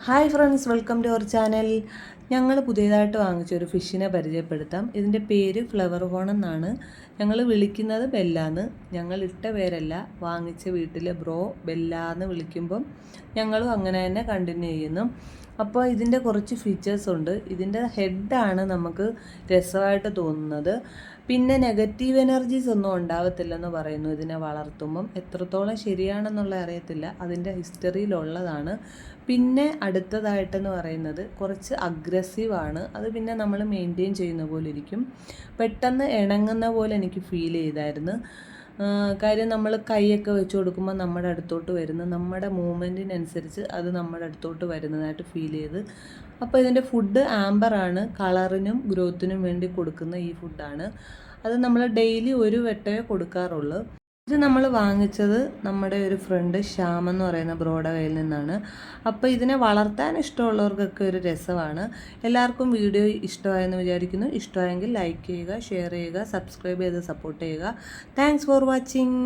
Hi friends, welcome to our channel. ഞങ്ങൾ പുതിയതായിട്ട് വാങ്ങിച്ച ഒരു ഫിഷിനെ പരിചയപ്പെടുത്താം. ഇതിൻ്റെ പേര് ഫ്ലവർ ഹോൺ എന്നാണ്. ഞങ്ങൾ വിളിക്കുന്നത് ബെല്ലാന്ന്. ഞങ്ങൾ ഇട്ട പേരല്ല, വാങ്ങിച്ച വീട്ടിലെ ബ്രോ ബെല്ലാന്ന് വിളിക്കുമ്പം ഞങ്ങളും അങ്ങനെ തന്നെ കണ്ടിന്യൂ ചെയ്യുന്നു. അപ്പോൾ ഇതിൻ്റെ കുറച്ച് ഫീച്ചേഴ്സ് ഉണ്ട്. ഇതിൻ്റെ ഹെഡാണ് നമുക്ക് രസമായിട്ട് തോന്നുന്നത്. പിന്നെ നെഗറ്റീവ് എനർജീസ് ഒന്നും ഉണ്ടാകത്തില്ലെന്ന് പറയുന്നു ഇതിനെ വളർത്തുമ്പം. എത്രത്തോളം ശരിയാണെന്നുള്ള അറിയത്തില്ല, അതിൻ്റെ ഹിസ്റ്ററിയിലുള്ളതാണ്. പിന്നെ അടുത്തതായിട്ടെന്ന് പറയുന്നത് കുറച്ച് അഗ്രസീവാണ്. അത് പിന്നെ നമ്മൾ മെയിൻറ്റെയിൻ ചെയ്യുന്ന പോലെ ഇരിക്കും. പെട്ടെന്ന് ഇണങ്ങുന്ന പോലെ എനിക്ക് ഫീൽ ചെയ്തായിരുന്നു. കാര്യം നമ്മൾ കൈയൊക്കെ വെച്ച് കൊടുക്കുമ്പോൾ നമ്മുടെ അടുത്തോട്ട് വരുന്നു, നമ്മുടെ മൂവ്മെൻറ്റിനനുസരിച്ച് അത് നമ്മുടെ അടുത്തോട്ട് വരുന്നതായിട്ട് ഫീൽ ചെയ്ത്. അപ്പോൾ ഇതിൻ്റെ ഫുഡ് ആംബറാണ്. കളറിനും ഗ്രോത്തിനും വേണ്ടി കൊടുക്കുന്ന ഈ ഫുഡാണ്. അത് നമ്മൾ ഡെയിലി ഒരു വട്ടമേ കൊടുക്കാറുള്ളൂ. ഇത് നമ്മൾ വാങ്ങിച്ചത് നമ്മുടെ ഒരു ഫ്രണ്ട് ശ്യാം എന്ന് പറയുന്ന ബ്രോയുടെ കയ്യിൽ നിന്നാണ്. അപ്പോൾ ഇതിനെ വളർത്താൻ ഇഷ്ടമുള്ളവർക്കൊക്കെ ഒരു രസമാണ്. എല്ലാവർക്കും വീഡിയോ ഇഷ്ടമായെന്ന് വിചാരിക്കുന്നു. ഇഷ്ടമായെങ്കിൽ ലൈക്ക് ചെയ്യുക, ഷെയർ ചെയ്യുക, സബ്സ്ക്രൈബ് ചെയ്ത് സപ്പോർട്ട് ചെയ്യുക. Thanks for watching.